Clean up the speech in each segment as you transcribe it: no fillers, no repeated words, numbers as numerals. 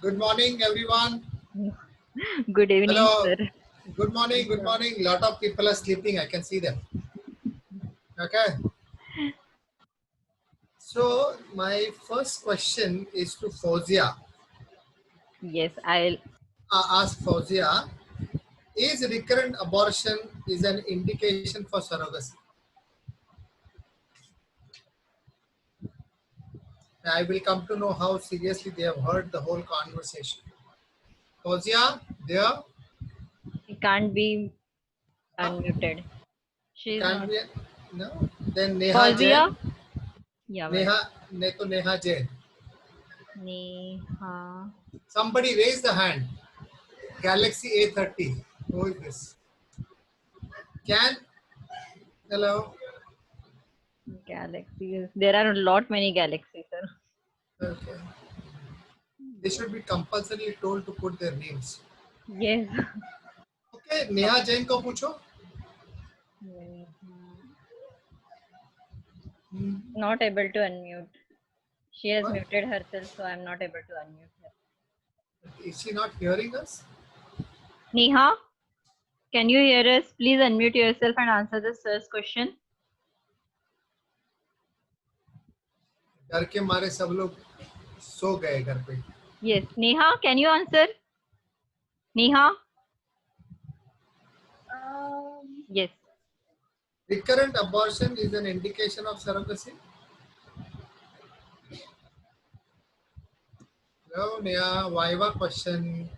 Good morning, everyone. Good evening, Hello. sir. Good morning. Good morning. Lot of people are sleeping. I can see them. Okay. So my first question is to Fauzia. Yes, I'll. I ask Fauzia, is recurrent abortion is an indication for surrogacy? I will come to know how seriously they have heard the whole conversation. Fauzia, there She can't be unmuted. She's can't not. be. No. Then Neha Fauzia? Jain. Yeah, one. Neha, Neha Jain. Neha. Somebody raise the hand. Galaxy A30. Who is this? Can hello. Galaxies. There are a lot many galaxies, sir. Okay. They should be compulsorily told to put their names. Yes. Okay, Neha Jain को पूछो. Not able to unmute. She has What? muted herself, so I'm not able to unmute her. Is she not hearing us? Neha, can you hear us? Please unmute yourself and answer the sir's question. डर के मारे सब लोग सो गए घर पे. Yes. Neha, can you answer? Neha? Yes. Recurrent abortion is an indication of surrogacy. No, Neha, Viva question.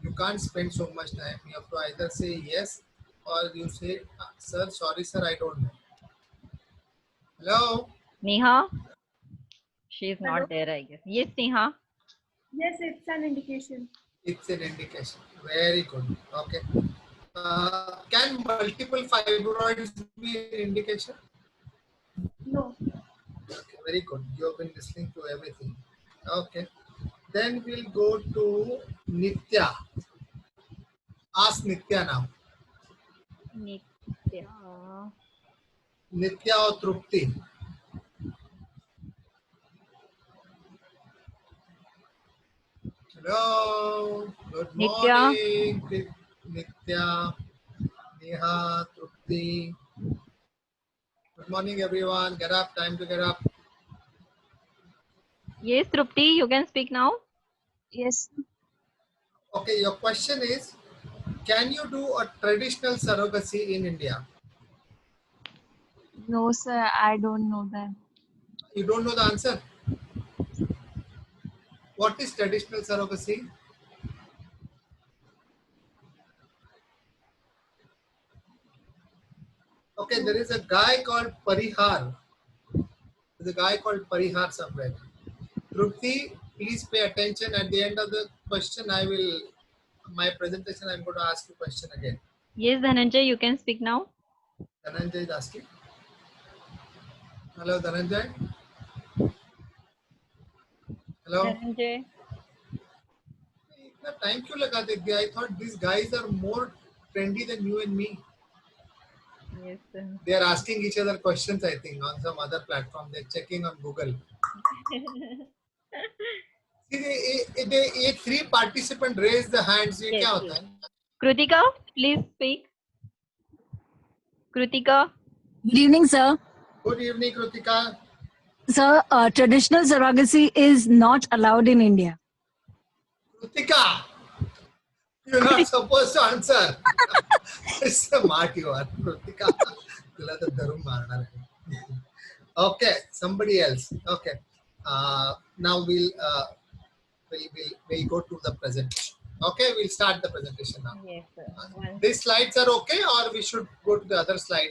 You can't spend so much time. You have to either say yes or you say, sir, sorry, sir, I don't know. Hello? Neha? She is Hello? not there, I guess. Yes, Neha. Yes, it's an indication. It's an indication. Very good. Okay. Can multiple fibroids be an indication? No. Okay, very good. You have been listening to everything. Okay. Then we'll go to Nitya. Ask Nitya now. Nitya. Nitya or Trupti? Hello. Good Nitya. morning. Nitya, Neha, Trupti. Good morning, everyone. Get up. Time to get up. Yes, Trupti, you can speak now. Yes. Okay, your question is, can you do a traditional surrogacy in India? No, sir, I don't know that. You don't know the answer? What is traditional surrogacy? Okay, there is a guy called Parihar. There's a guy called Parihar somewhere. Trupti, please pay attention. At the end of the question, my presentation, I'm going to ask you a question again. Yes, Dhananjay, you can speak now. Dhananjay is asking. Hello, Dhananjay. Hello. Dhananjay. इतना time क्यों लगा देते? I thought these guys are more trendy than you and me. Yes, sir. They are asking each other questions, I think, on some other platform. They're checking on Google. See, they three participants raise the hands. ये Yes, क्या yes. होता है? Krutika, please speak. Krutika. Good evening, sir. Good evening, Krutika. Sir, traditional surrogacy is not allowed in India. Krutika, you're not supposed to answer. Smart you are, Krutika. तुला तो धरून मारणार आहे. Okay, somebody else. Okay. Now we'll go to the presentation. Okay, we'll start the presentation now. Yes, sir. These slides are okay, or we should go to the other slide,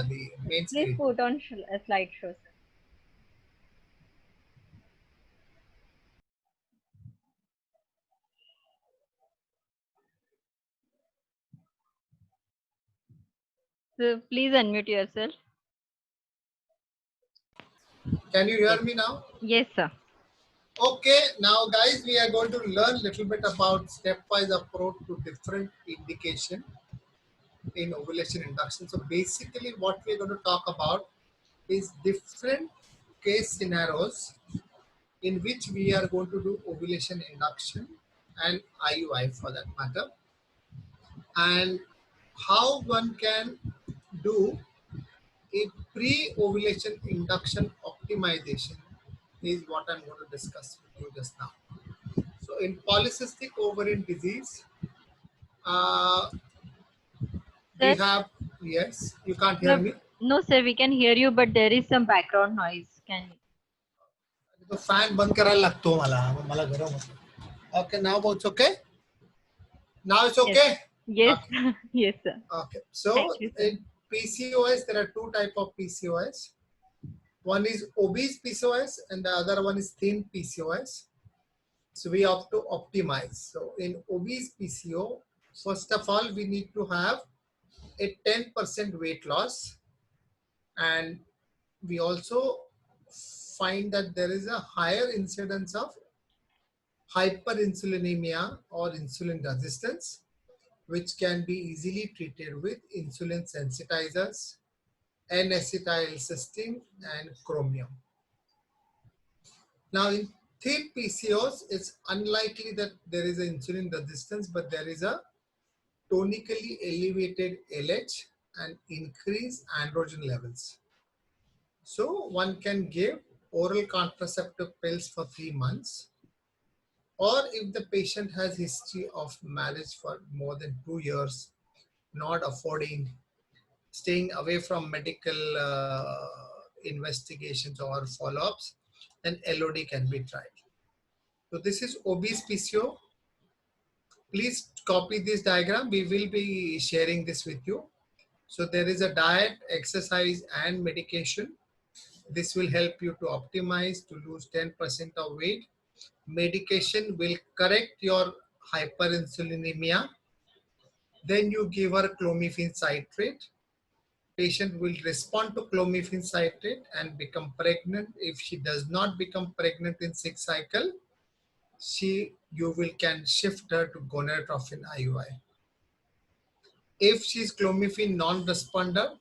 the main Please screen. put on a slideshow, sir. So please unmute yourself. Can you hear Yes. me now? Yes, sir. Okay, now guys, we are going to learn a little bit about stepwise approach to different indication in ovulation induction. So basically what we're going to talk about is different case scenarios in which we are going to do ovulation induction and IUI for that matter. And how one can do a pre-ovulation induction optimization is what I'm going to discuss with you just now. So in polycystic ovarian disease, we Sir? have, yes, you can't hear me. No, sir, we can hear you, but there is some background noise. Can तो fan बंद करायला लागतो मला मला गरम होतं. Okay, now it's okay. Now it's okay. Yes, Okay. yes, sir. Okay. So Thank you, sir. in PCOS, there are two type of PCOS. One is obese PCOS and the other one is thin PCOS. So we have to optimize. So in obese PCO, first of all, we need to have a 10% weight loss. And we also find that there is a higher incidence of hyperinsulinemia or insulin resistance, which can be easily treated with insulin sensitizers, N-acetylcysteine, and chromium. Now, in thin PCOS, it's unlikely that there is an insulin resistance, but there is a tonically elevated LH and increased androgen levels. So one can give oral contraceptive pills for 3 months, or if the patient has history of marriage for more than 2 years, not affording, staying away from medical investigations or follow-ups, then LOD can be tried. So this is obese PCO. Please copy this diagram. We will be sharing this with you. So there is a diet, exercise, and medication. This will help you to optimize to lose 10% of weight. Medication will correct your hyperinsulinemia. Then you give her clomiphene citrate. Patient will respond to clomiphene citrate and become pregnant. If she does not become pregnant in 6th cycle, you can shift her to gonadotropin IUI. If she is clomiphene non-responder,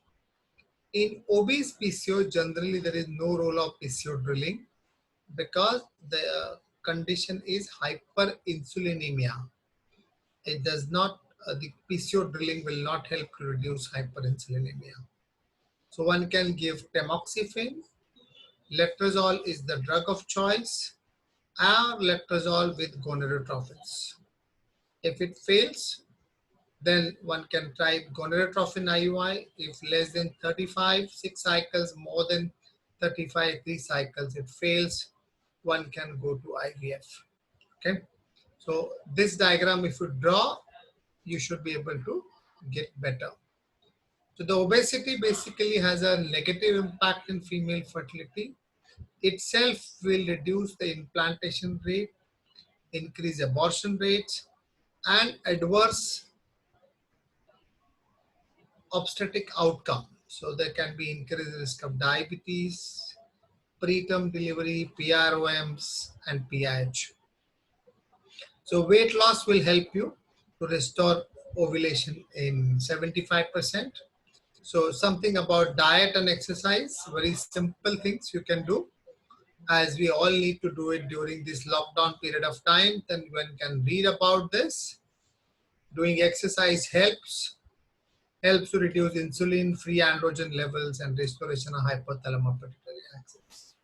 in obese PCO, generally there is no role of PCO drilling because the condition is hyperinsulinemia. It does not, the PCO drilling will not help to reduce hyperinsulinemia. So one can give tamoxifen. Letrozole is the drug of choice, or letrozole with gonadotropins. If it fails, then one can try gonadotropin IUI. If less than 35, 6 cycles, more than 35, 3 cycles, it fails, one can go to IVF. Okay. So this diagram, if you draw, you should be able to get better. So the obesity basically has a negative impact in female fertility. Itself will reduce the implantation rate, increase abortion rates, and adverse obstetric outcome. So there can be increased risk of diabetes, preterm delivery, PROMs, and PIH. So weight loss will help you to restore ovulation in 75%. So something about diet and exercise, very simple things you can do, as we all need to do it during this lockdown period of time. Then one can read about this. Doing exercise helps to reduce insulin, free androgen levels, and restoration of hypothalamo-pituitary axis.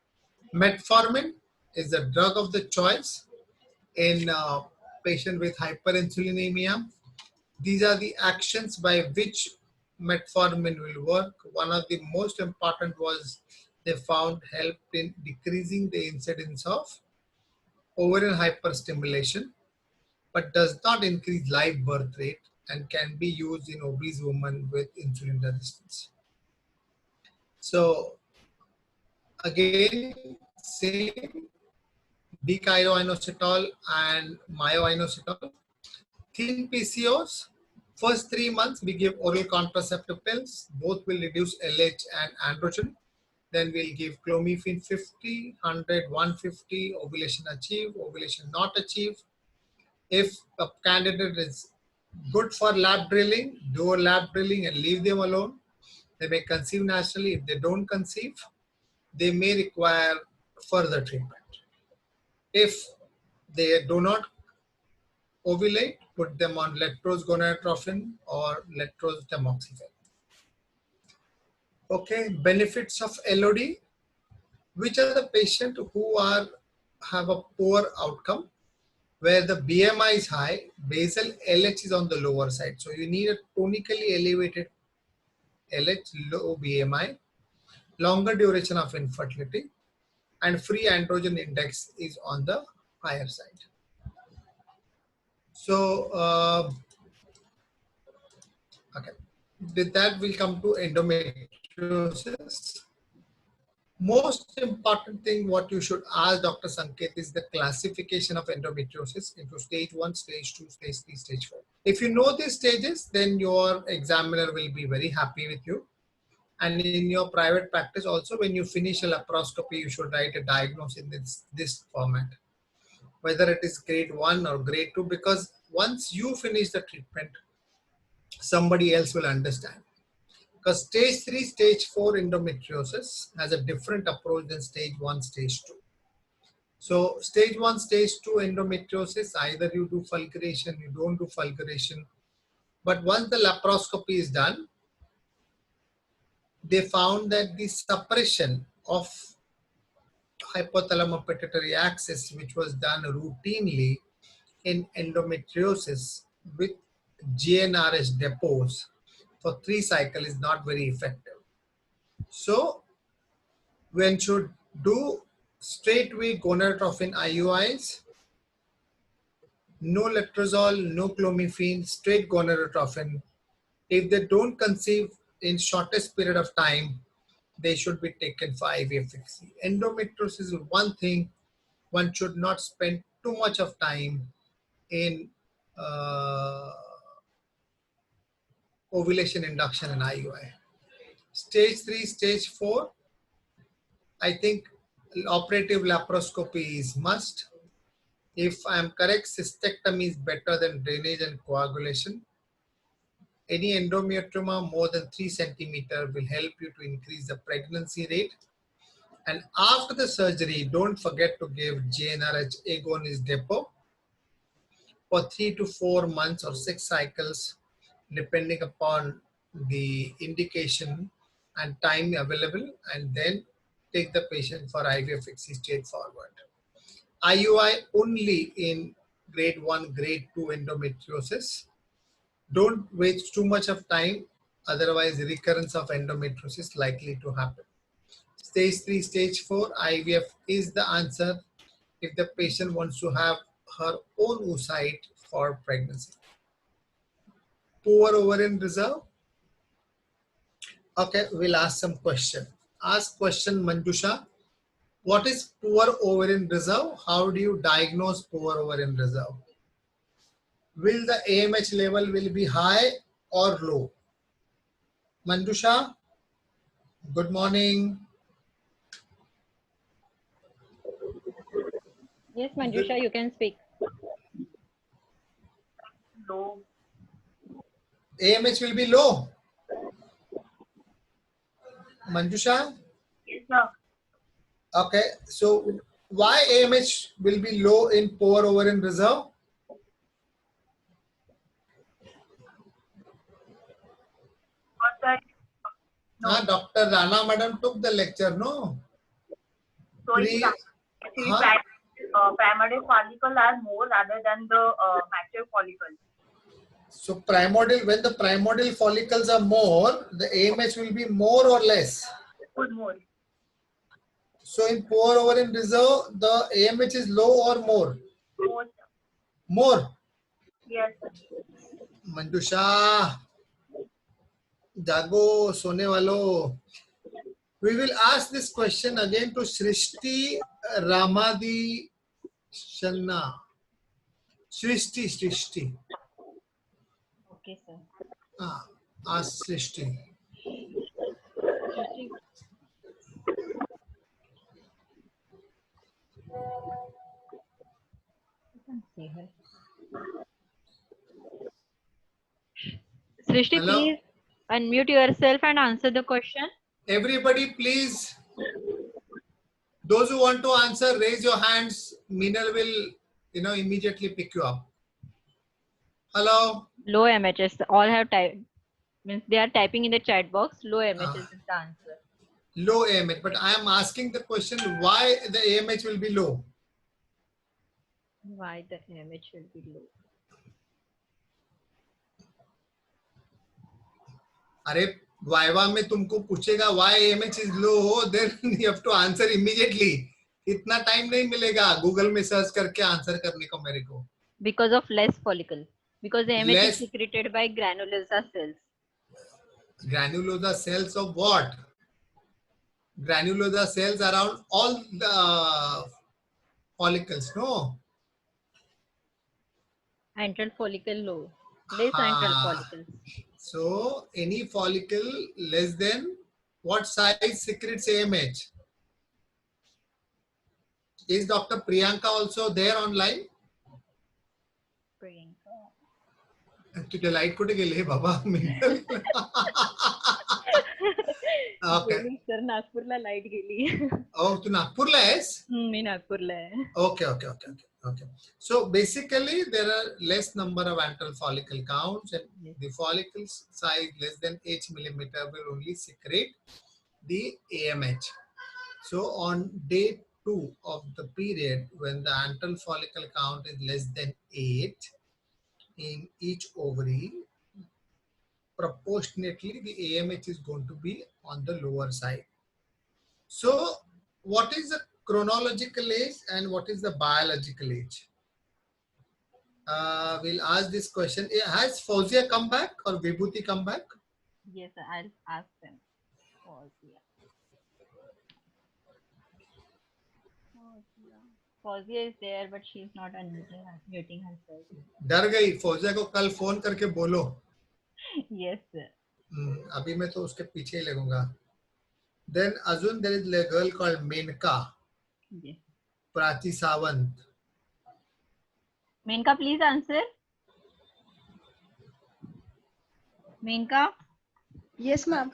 Metformin is the drug of the choice in patient with hyperinsulinemia. These are the actions by which metformin will work. One of the most important was they found help in decreasing the incidence of ovarian hyperstimulation, but does not increase live birth rate and can be used in obese women with insulin resistance. So again, same D-chiro-inositol and myo-inositol. Thin PCOS, first 3 months we give oral contraceptive pills. Both will reduce LH and androgen. Then we'll give clomiphene 50, 100, 150, ovulation achieved, ovulation not achieved. If a candidate is good for lab drilling, do a lab drilling and leave them alone. They may conceive naturally. If they don't conceive, they may require further treatment. If they do not ovulate, put them on letrozole gonadotropin or letrozole tamoxifen. Okay, benefits of LOD. Which are the patients who have a poor outcome, where the BMI is high, basal LH is on the lower side. So you need a tonically elevated LH, low BMI, longer duration of infertility, and free androgen index is on the higher side. So, okay, with that we'll come to endometriosis. Most important thing what you should ask Dr. Sanket is the classification of endometriosis into stage 1, stage 2, stage 3, stage 4. If you know these stages, then your examiner will be very happy with you. And in your private practice also, when you finish a laparoscopy, you should write a diagnosis in this format, whether it is grade 1 or grade 2, because once you finish the treatment, somebody else will understand. Because stage 3, stage 4 endometriosis has a different approach than stage 1, stage 2. So stage 1, stage 2 endometriosis, either you do fulguration, you don't do fulguration. But once the laparoscopy is done, they found that the suppression of hypothalamo-pituitary axis, which was done routinely in endometriosis with GnRH depots for 3 cycles, is not very effective. So one should do straightway gonadotropin IUIs, no letrozole, no clomiphene, straight gonadotropin. If they don't conceive in shortest period of time, they should be taken for IVF fixing. Endometriosis is one thing one should not spend too much of time in ovulation induction and IUI. Stage 3, stage 4, I think operative laparoscopy is must. If I am correct, cystectomy is better than drainage and coagulation. Any endometrioma more than 3 centimeters will help you to increase the pregnancy rate. And after the surgery, don't forget to give GnRH agonist depot for 3 to 4 months or 6 cycles, depending upon the indication and time available, and then take the patient for IVF fixing straightforward. IUI only in grade 1, grade 2 endometriosis. Don't waste too much of time, otherwise recurrence of endometriosis likely to happen. Stage 3, stage 4, IVF is the answer if the patient wants to have her own oocyte for pregnancy. Poor ovarian reserve. Okay, we'll ask some question. Ask question, Manjusha. What is poor ovarian reserve? How do you diagnose poor ovarian reserve? Will the AMH level will be high or low? Manjusha, good morning. Yes, Manjusha, you can speak. Low. AMH will be low. Manjusha? Yes, sir. Okay, so why AMH will be low in poor ovarian reserve? Dr. Rana madam took the lecture, no? So Please, primary follicles are more rather than the mature follicles. So primordial, when the primordial follicles are more, the AMH will be more or less? More. So in poor ovarian reserve, the AMH is low or more? More. More. Yes. Manjusha, jago, sone walo. We will ask this question again to Srishti Ramadi Shanna. Srishti. Okay, sir. Ask Srishti. Srishti, Hello? please unmute yourself and answer the question. Everybody, please. Those who want to answer, raise your hands Minal will, immediately pick you up. Hello. Low MHS. All have typed. Means they are typing in the chat box. Low MHS Ah. is the answer. Low AMH, but I am asking the question why the AMH will be low. Why the MH will be low? अरे viva में तुमको पूछेगा why AMH is low, then you have to answer immediately. इतना time नहीं मिलेगा Google में search करके answer करने को मेरे को. Because of less follicle. Because the MH Less- is secreted by granulosa cells. Granulosa cells of what? Granulosa cells around all the follicles, no? Antral follicle low. Less antral Ah. follicles. So any follicle less than what size secretes AMH? Is Dr. Priyanka also there online? Priyanka. तुझे light कुठे गेली बाबा? Okay. गेली sir नागपूरला light गेली. Oh, तू नागपूरला आहेस? मी नागपूरला आहे. Okay. So basically there are less number of antral follicle counts, and Yes. the follicles size less than H millimeter will only secrete the AMH. So on day 2 of the period, when the antral follicle count is less than 8 in each ovary, proportionately the AMH is going to be on the lower side. So what is the chronological age and what is the biological age? We'll ask this question. Has Fauzia come back or Vibhuti come back? Yes, I'll ask them. Fauzia is there, but she's not unmuting herself. डर गई. फौजिया को कल phone करके बोलो. Yes, sir. अभी मैं तो उसके पीछे ही लगूंगा. Then Azun, there is a girl called Menka. Yes. Prachi Sawant. Menka, please answer. Menka? Yes, ma'am.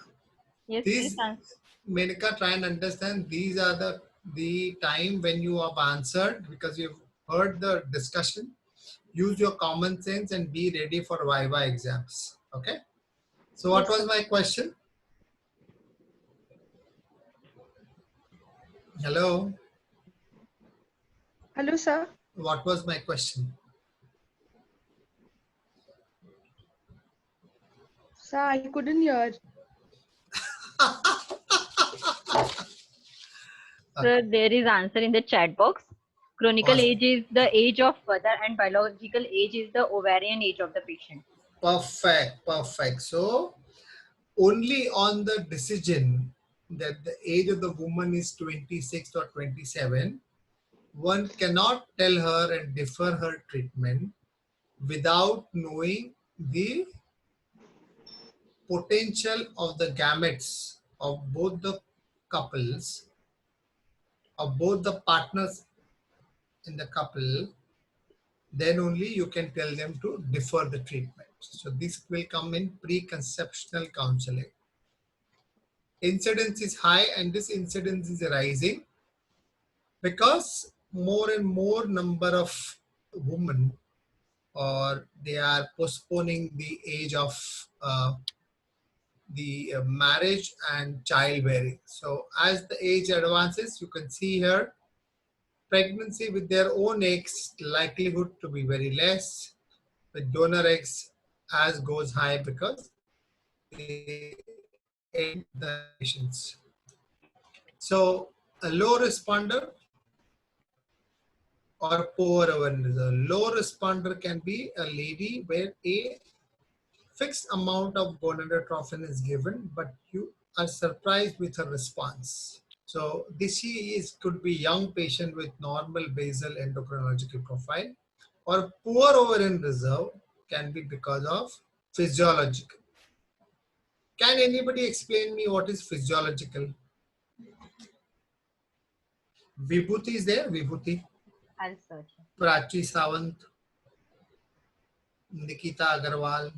Yes, These- please answer. Menka, try and understand. These are the time when you have answered because you've heard the discussion. Use your common sense and be ready for Viva exams. Okay. So what Yes, was sir. my question? Hello. Hello, sir. What was my question? Sir, I couldn't hear. Sir, there is answer in the chat box. Chronical Awesome. age is the age of mother and biological age is the ovarian age of the patient. Perfect. So only on the decision that the age of the woman is 26 or 27, one cannot tell her and defer her treatment without knowing the potential of the gametes of both the couples, of both the partners in the couple. Then only you can tell them to defer the treatment. So this will come in preconceptional counseling. Incidence is high and this incidence is rising because more and more number of women or they are postponing the age of the marriage and childbearing. So as the age advances, you can see here pregnancy with their own eggs likelihood to be very less. With donor eggs as goes high because they end the patients. So a low responder or poor awareness. A low responder can be a lady where a fixed amount of gonadotropin is given, but you are surprised with her response. So this could be young patient with normal basal endocrinological profile, or poor ovarian reserve can be because of physiological. Can anybody explain me what is physiological? Vibhuti is there? Vibhuti? I'll search. Prachi Sawant, Nikita Agarwal.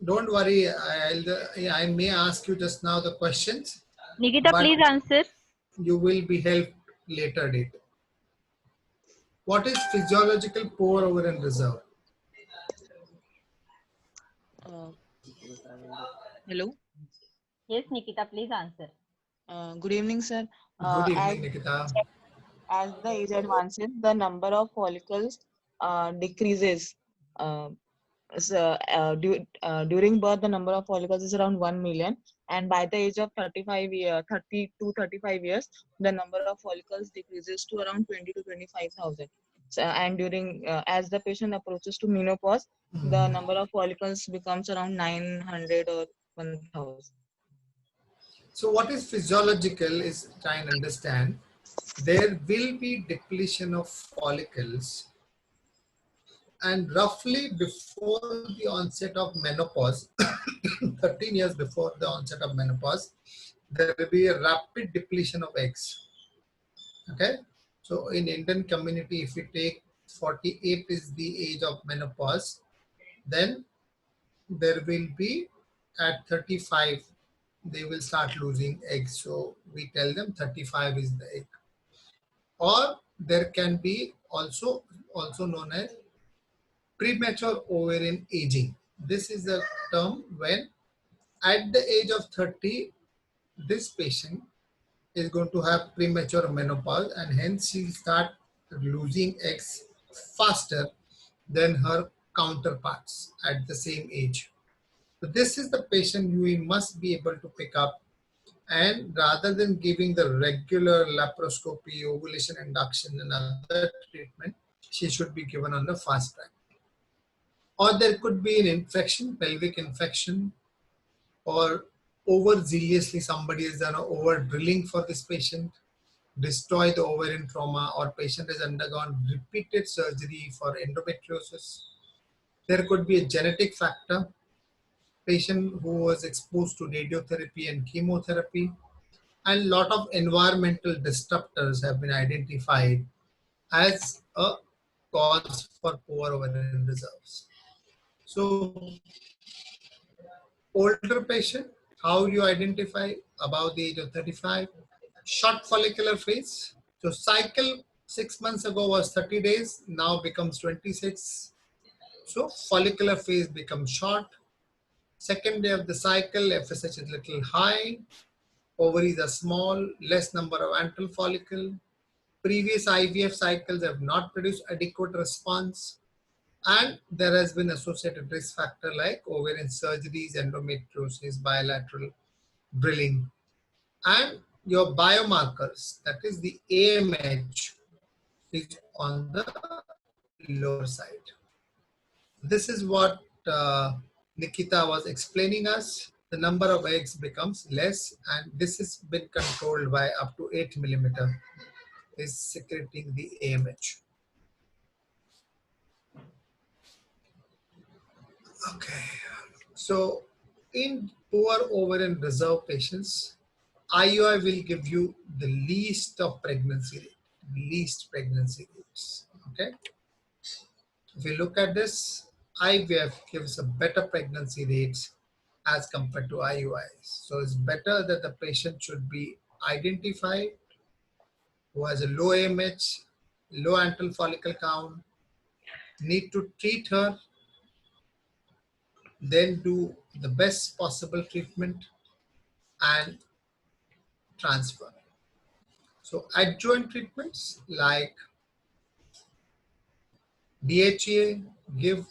don't worry. I may ask you just now the questions, Nikita, but please answer. you will be helped later date. What is physiological pour over and reserve? Uh, Hello. Yes, Nikita, please answer. Good evening, sir. Good As evening, Nikita. the age advances, the number of follicles decreases. Uh, during birth, the number of follicles is around 1 million, and by the age of 30 to 35 years, the number of follicles decreases to around 20 to 25,000. So, and during as the patient approaches to menopause, the number of follicles becomes around 900 or 1,000. So what is physiological is try and understand. There will be depletion of follicles, and roughly before the onset of menopause, 13 years before the onset of menopause, there will be a rapid depletion of eggs. Okay, so in Indian community, if you take 48 is the age of menopause, then there will be at 35 they will start losing eggs. So we tell them 35 is the egg. Or there can be also known as premature ovarian aging. This is a term when at the age of 30 this patient is going to have premature menopause, and hence she'll start losing eggs faster than her counterparts at the same age. So this is the patient we must be able to pick up, and rather than giving the regular laparoscopy, ovulation induction and other treatment, she should be given on the fast track. Or there could be an infection, pelvic infection, or overzealously somebody has done an over drilling for this patient, destroy the ovarian trauma, or patient has undergone repeated surgery for endometriosis. There could be a genetic factor, patient who was exposed to radiotherapy and chemotherapy, and lot of environmental disruptors have been identified as a cause for poor ovarian reserves. So older patient, how you identify above the age of 35? Short follicular phase. So cycle 6 months ago was 30 days, now becomes 26. So follicular phase becomes short. Second day of the cycle, FSH is little high, ovaries are small, less number of antral follicle. Previous IVF cycles have not produced adequate response, and there has been associated risk factor like ovarian surgeries, endometriosis, bilateral drilling, and your biomarkers, that is the AMH, is on the lower side. This is what Nikita was explaining us. The number of eggs becomes less, and this has been controlled by up to 8 millimeter is secreting the AMH. Okay, so in poor ovarian reserve patients, IUI will give you the least of pregnancy rate, least pregnancy rates. Okay, if you look at this, IVF gives a better pregnancy rates as compared to IUIs. So it's better that the patient should be identified who has a low AMH, low antral follicle count, need to treat her, then do the best possible treatment and transfer. So adjuvant treatments like DHEA, give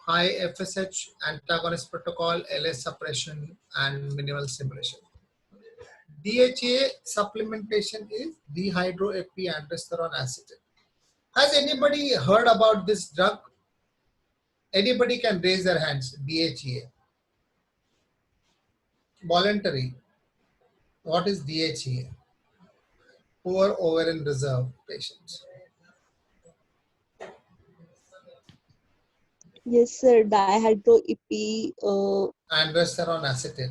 high FSH, antagonist protocol, LS suppression, and minimal stimulation. DHEA supplementation is dehydroepiandrosterone acetate. Has anybody heard about this drug? Anybody can raise their hands. DHEA. Voluntary. What is DHEA? Poor ovarian reserve patients. Yes, sir. Dihydroepi. Androsterone acetate.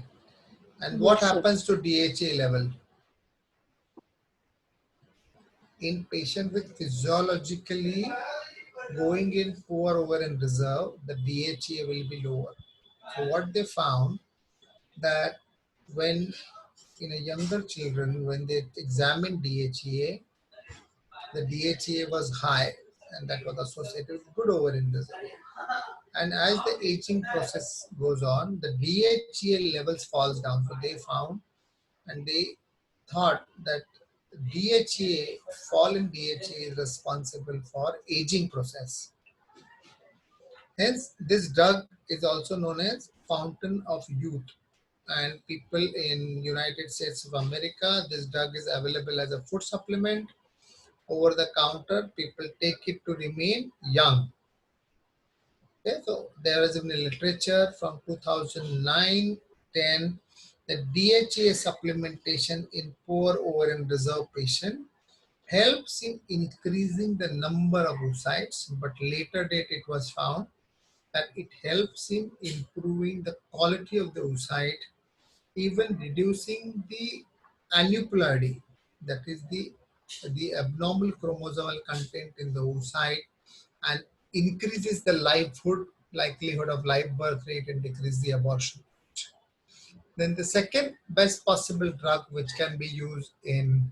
And what Yes, sir. happens to DHEA level? In patient with physiologically going in poor ovarian reserve, the DHEA will be lower. So what they found that when in a younger children, when they examined DHEA, the DHEA was high and that was associated with good ovarian reserve. And as the aging process goes on, the DHEA levels falls down. So they found and they thought that DHEA, fall in DHEA is responsible for aging process. Hence, this drug is also known as fountain of youth. And people in United States of America, this drug is available as a food supplement. Over the counter, people take it to remain young. Okay, so there is in the literature from 2009-10, the DHA supplementation in poor ovarian reserve patient helps in increasing the number of oocytes, but later date it was found that it helps in improving the quality of the oocyte, even reducing the aneuploidy, that is the abnormal chromosomal content in the oocyte, and increases the likelihood of live birth rate and decrease the abortion. Then the second best possible drug which can be used in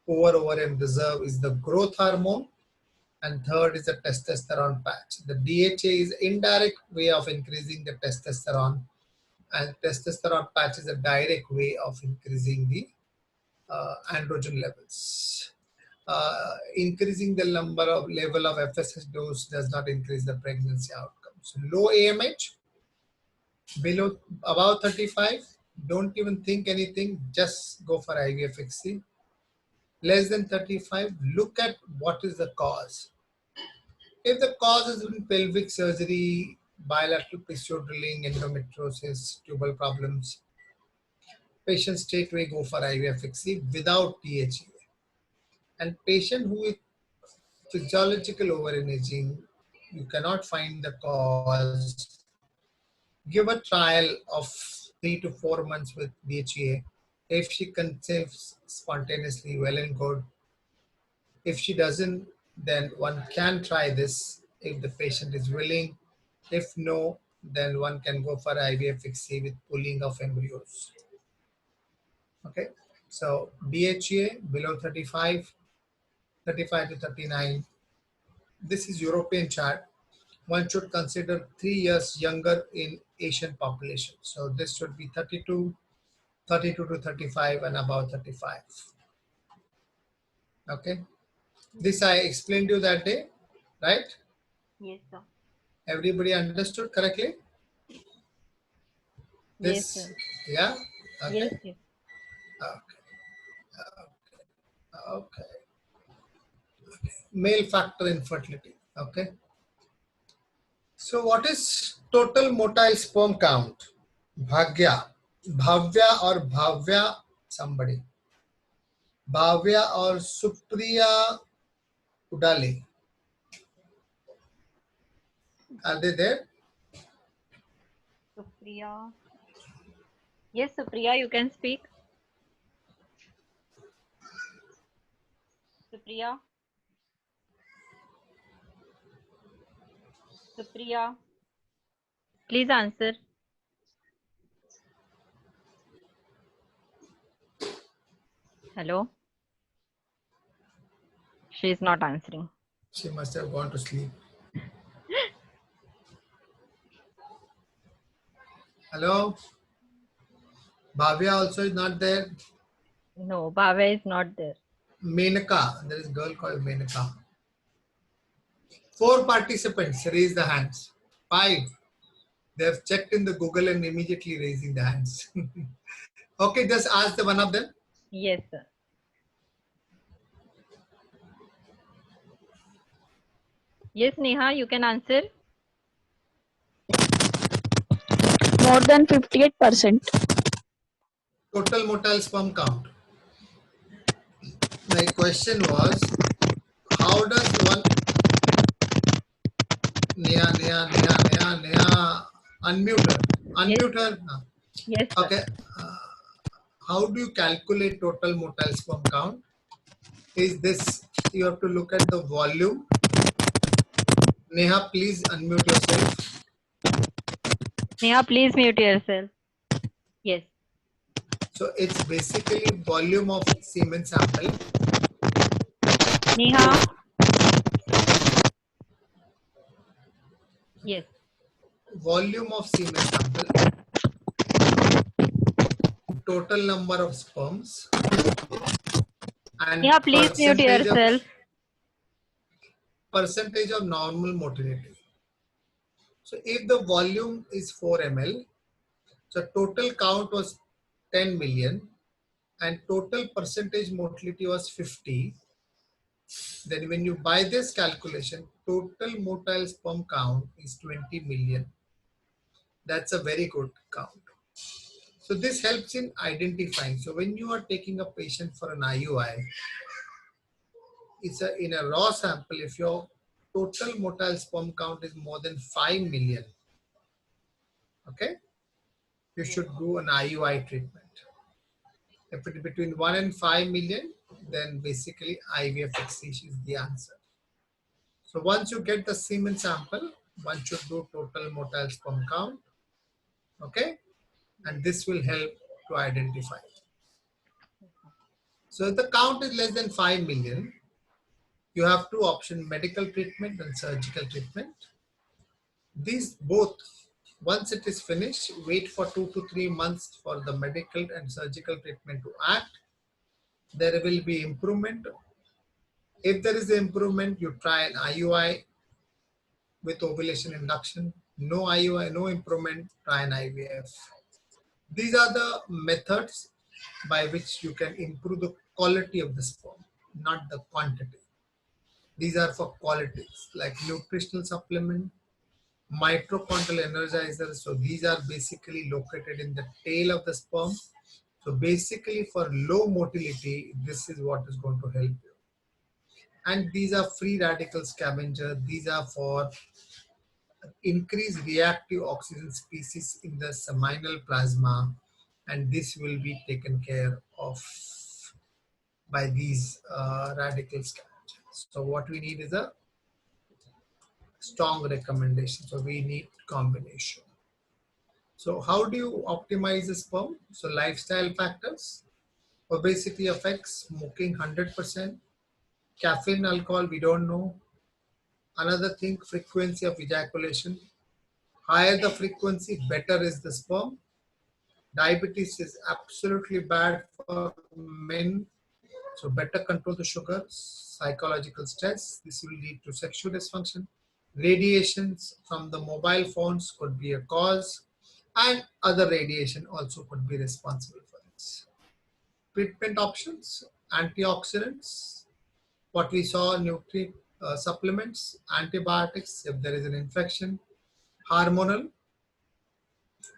poor ovarian reserve is the growth hormone, and third is the testosterone patch. The DHA is indirect way of increasing the testosterone, and testosterone patch is a direct way of increasing the androgen levels. Increasing the level of FSH dose does not increase the pregnancy outcome. So low AMH, below above 35, don't even think anything, just go for IVFXC. Less than 35, look at what is the cause. If the cause is in pelvic surgery, bilateral PCO drilling, endometriosis, tubal problems, patient straightway go for IVFXC without DHEA. And patient who is physiological ovarian aging, you cannot find the cause, give a trial of 3 to 4 months with DHEA. If she conceives spontaneously, well and good. If she doesn't, then one can try this if the patient is willing. If no, then one can go for IVFXC with pulling of embryos. Okay, so DHEA below 35, 35 to 39. This is European chart. One should consider 3 years younger in Asian population. So this should be 32 to 35 and above 35. Okay. This I explained to you that day, right? Yes, sir. Everybody understood correctly? This, Yes, sir. yeah? Okay. Yes, yes. Okay. Male factor infertility. Okay. So what is total motile sperm count? Bhavya or Bhavya, somebody. Bhavya or Supriya Udale. Are they there? Supriya. Yes, Supriya, you can speak. Supriya. Supriya. Please answer. Hello. She is not answering. She must have gone to sleep. Hello? Bhavya also is not there. No, Bhavya is not there. Menaka, there is a girl called Menaka. 4 participants raise the hands. 5. They have checked in the Google and immediately raising the hands. Okay, just ask the one of them. Yes, sir. Yes, Neha, you can answer. More than 58%. Total motile sperm count. My question was, how does one... Neha, unmute her. Unmute her. No. Yes, sir. Okay. How do you calculate total motile sperm count? Is this, you have to look at the volume. Neha, please unmute yourself. Neha, please mute yourself. Yes. So it's basically volume of semen sample. Neha. Yes. Volume of semen sample, total number of sperms, and Neha, please mute yourself. percentage of normal motility. So if the volume is 4 ml, so total count was 10 million and total percentage motility was 50. Then when you buy this calculation, total motile sperm count is 20 million. That's a very good count. So this helps in identifying. So when you are taking a patient for an IUI, it's in a raw sample. If your total motile sperm count is more than 5 million, okay, you should do an IUI treatment. If it is between 1 and 5 million, then basically IVF fixation is the answer. So once you get the semen sample, one should do total motile sperm count, okay, and this will help to identify. So if the count is less than 5 million, you have two options, medical treatment and surgical treatment. These both, once it is finished, wait for 2 to 3 months for the medical and surgical treatment to act. There will be improvement. If there is improvement, you try an IUI with ovulation induction. No IUI, no improvement, try an IVF. These are the methods by which you can improve the quality of the sperm, not the quantity. These are for qualities like nutritional supplement, mitochondrial energizers. So these are basically located in the tail of the sperm. So basically for low motility, this is what is going to help you. And these are free radical scavenger. These are for increased reactive oxygen species in the seminal plasma. And this will be taken care of by these radical scavengers. So what we need is a strong recommendation. So we need combination. So how do you optimize the sperm? So lifestyle factors, obesity affects, smoking 100%, caffeine, alcohol, we don't know. Another thing, frequency of ejaculation. Higher the frequency, better is the sperm. Diabetes is absolutely bad for men. So better control the sugars, psychological stress. This will lead to sexual dysfunction. Radiations from the mobile phones could be a cause, and other radiation also could be responsible for this. Treatment options, antioxidants, what we saw, nutrient supplements, antibiotics if there is an infection, hormonal.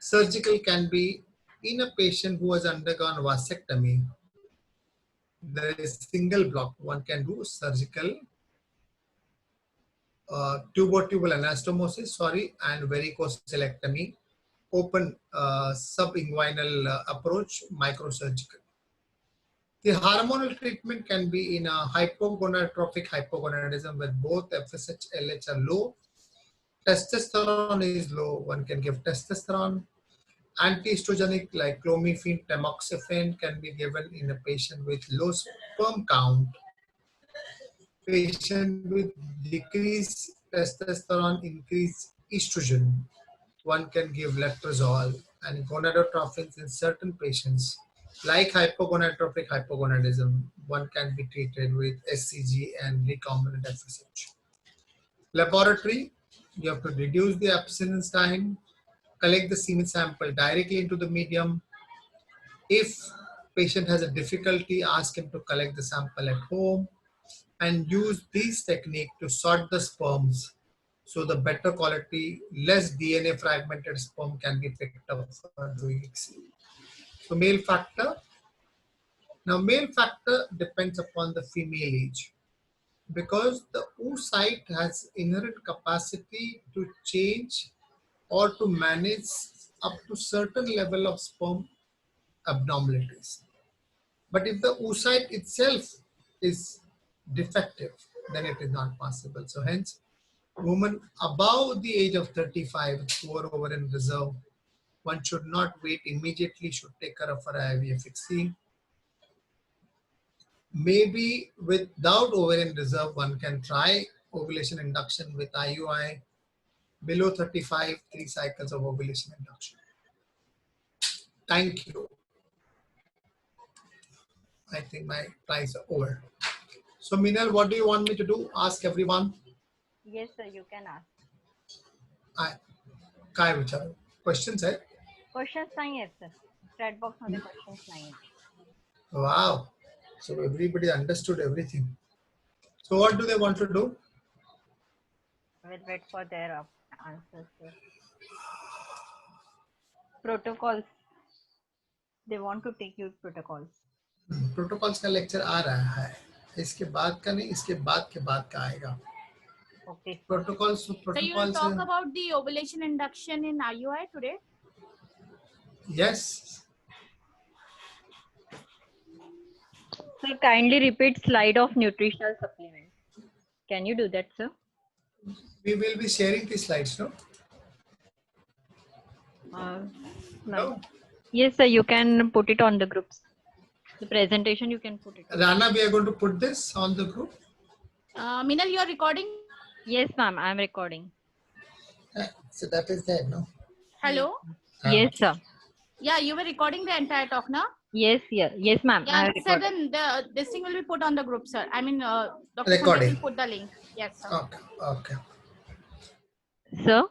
Surgical can be in a patient who has undergone vasectomy. There is single block, one can do surgical tubal anastomosis, and varicocelectomy, open subinguinal approach, microsurgical. The hormonal treatment can be in a hypogonadotrophic hypogonadism where both FSH, LH are low. Testosterone is low, one can give testosterone. Antiestrogenic like clomiphene, tamoxifen can be given in a patient with low sperm count. Patient with decreased testosterone, increased estrogen, one can give letrozole, and gonadotrophins in certain patients like hypogonadotrophic hypogonadism, one can be treated with SCG and recombinant FSH. Laboratory, you have to reduce the abstinence time, collect the semen sample directly into the medium. If patient has a difficulty, ask him to collect the sample at home and use this technique to sort the sperms. So the better quality, less DNA fragmented sperm can be picked up for doing XC. So male factor. Now male factor depends upon the female age because the oocyte has inherent capacity to change or to manage up to certain level of sperm abnormalities. But if the oocyte itself is defective, then it is not possible. So hence, women above the age of 35 with poor ovarian reserve One should not wait immediately, should take care of her IVF fixing. Maybe without ovarian reserve, one can try ovulation induction with IUI. Below 35, 3 cycles of ovulation induction. Thank you. I think my slides are over. So Minal, what do you want me to do? Ask everyone. Yes, sir, you can ask. काय विचारू? Questions है? Questions नाही आहेत, sir. Chat box मध्ये questions नाही आहेत. Wow. So everybody understood everything. So what do they want to do? We'll wait for their answers, sir. Protocols. They want to take you protocols. Protocols का lecture आ रहा है. इसके बाद का नहीं, इसके बाद के बाद का आएगा. Okay. Protocols. So you will Protocols. talk about the ovulation induction in IUI today? Yes. Sir, kindly repeat slide of nutritional supplements. Can you do that, sir? We will be sharing the slides, no? No. Yes, sir. You can put it on the groups. The presentation you can put it. Rana, we are going to put this on the group. Minal, you are recording? Yes, ma'am. I am recording. So that is there, no? Hello? Yes, sir. Yeah, you were recording the entire talk now? Yes, yeah. Yes, ma'am. I Yeah, have sir, recorded. then this thing will be put on the group, sir. I mean, Dr. Recording. Sanjay will put the link. Yes, sir. Okay. Okay. Sir,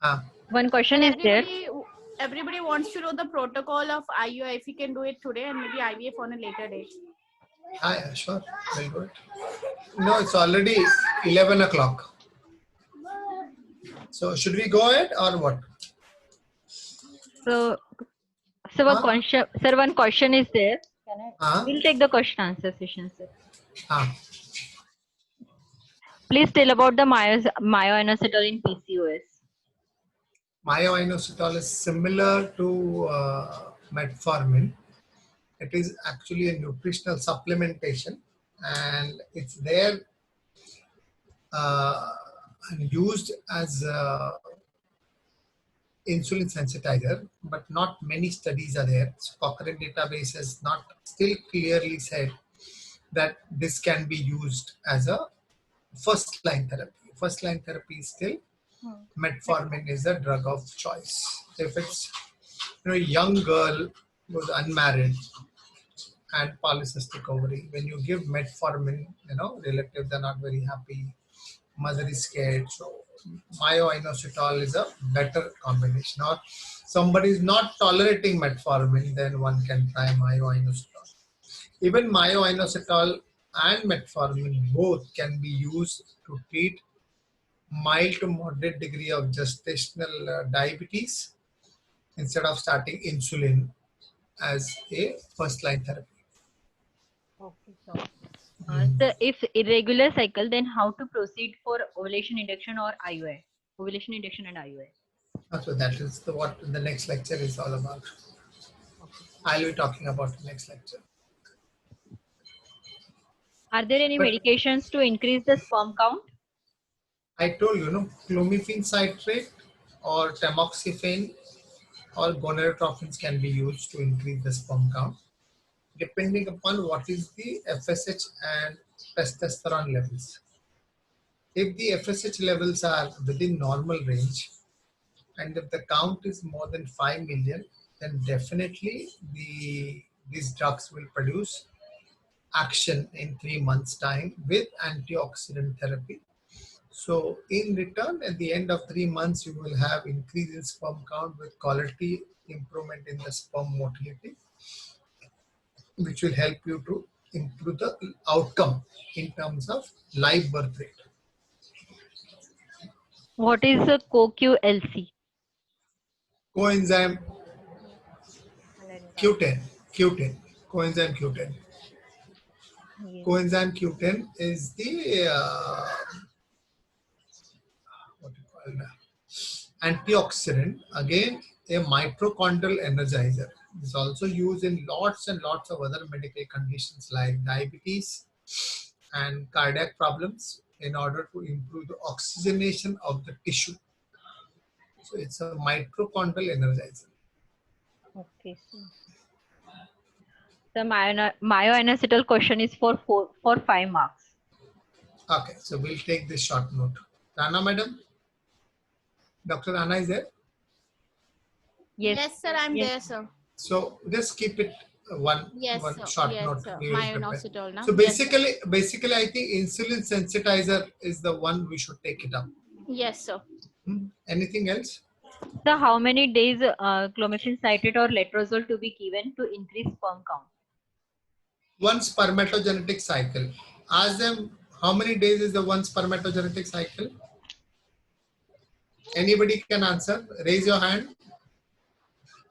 Ah. one question is there. Everybody wants to know the protocol of IUI. If you can do it today and maybe IVF on a later date. Yeah, sure. We'll do it. No, it's already 11 o'clock. So should we go ahead or what? So, one question. Sir, one question is there. We'll take the question answer session, sir. Please tell about the myoinositol in PCOS. Myoinositol is similar to metformin. It is actually a nutritional supplementation, and it's there and used as insulin sensitizer, but not many studies are there. So Cochrane database has not still clearly said that this can be used as a first line therapy. First line therapy is still metformin is the drug of choice. If it's a young girl who's unmarried and polycystic ovary, when you give metformin, relatives are not very happy, mother is scared. So myoinositol is a better combination. Or somebody is not tolerating metformin, then one can try myoinositol. Even myoinositol and metformin both can be used to treat mild to moderate degree of gestational diabetes instead of starting insulin as a first line therapy. Okay, so. So if irregular cycle, then how to proceed for ovulation induction or IUI? Ovulation induction and IUI. So that is what the next lecture is all about. I'll be talking about the next lecture. Are there any medications to increase the sperm count? I told you, clomiphene citrate or tamoxifen or gonadotropins can be used to increase the sperm count, depending upon what is the FSH and testosterone levels. If the FSH levels are within normal range, and if the count is more than 5 million, then definitely these drugs will produce action in 3 months' time with antioxidant therapy. So in return, at the end of 3 months, you will have increase in sperm count with quality improvement in the sperm motility, which will help you to improve the outcome in terms of live birth rate. What is the CoQ-LC? Coenzyme Q10, coenzyme Q10. Yes. Coenzyme Q10 is the antioxidant, again a mitochondrial energizer. It's also used in lots and lots of other medical conditions like diabetes and cardiac problems in order to improve the oxygenation of the tissue. So it's a mitochondrial energizer. Okay, the myoinositol question is for 5 marks. Okay, so we'll take this short note. Rana madam? Dr. Rana is there? Yes. Yes, sir. I'm Yes. there, sir. So just keep it one Yes, one sir. short Yes, note. sir. We will prepare. Myoinositol, na? So Yes, sir. basically, I think insulin sensitizer is the one we should take it up. Yes, sir. Anything else? So how many days clomiphene citrate or letrozole to be given to increase sperm count? One spermatogenetic cycle. Ask them how many days is the one spermatogenetic cycle? Anybody can answer. Raise your hand.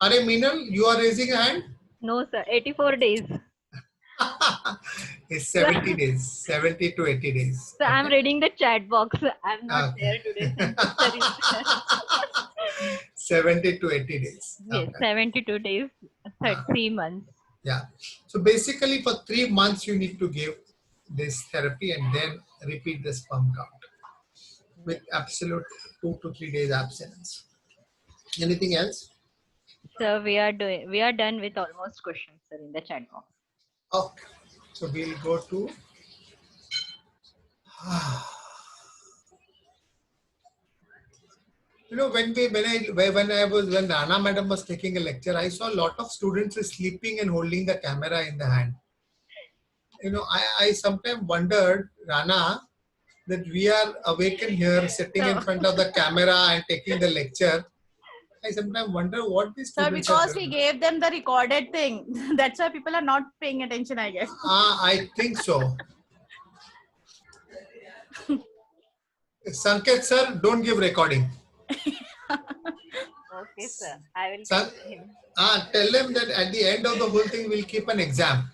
Are Meenal, you are raising a hand? No, sir. 84 days. It's 70 days, 70 to 80 days. So I'm reading the chat box. I'm not Okay. there today. Since sir is there. 70 to 80 days. Yes, Okay. 72 days, 3 months. Yeah. So basically for 3 months you need to give this therapy and then repeat the sperm count with absolute 2 to 3 days abstinence. Anything else? So we are done with almost questions, sir, in the chat box. Okay. So we'll go to when Rana madam was taking a lecture, I saw a lot of students sleeping and holding the camera in the hand. I sometimes wondered, Rana, that we are awakened here, sitting in front of the camera and taking the lecture. I sometimes wonder what these Sir, students are because we doing. gave them the recorded thing. That's why people are not paying attention, I guess. I think so. Sanket sir, don't give recording. Okay, sir. I will Tell him that at the end of the whole thing, we'll keep an exam.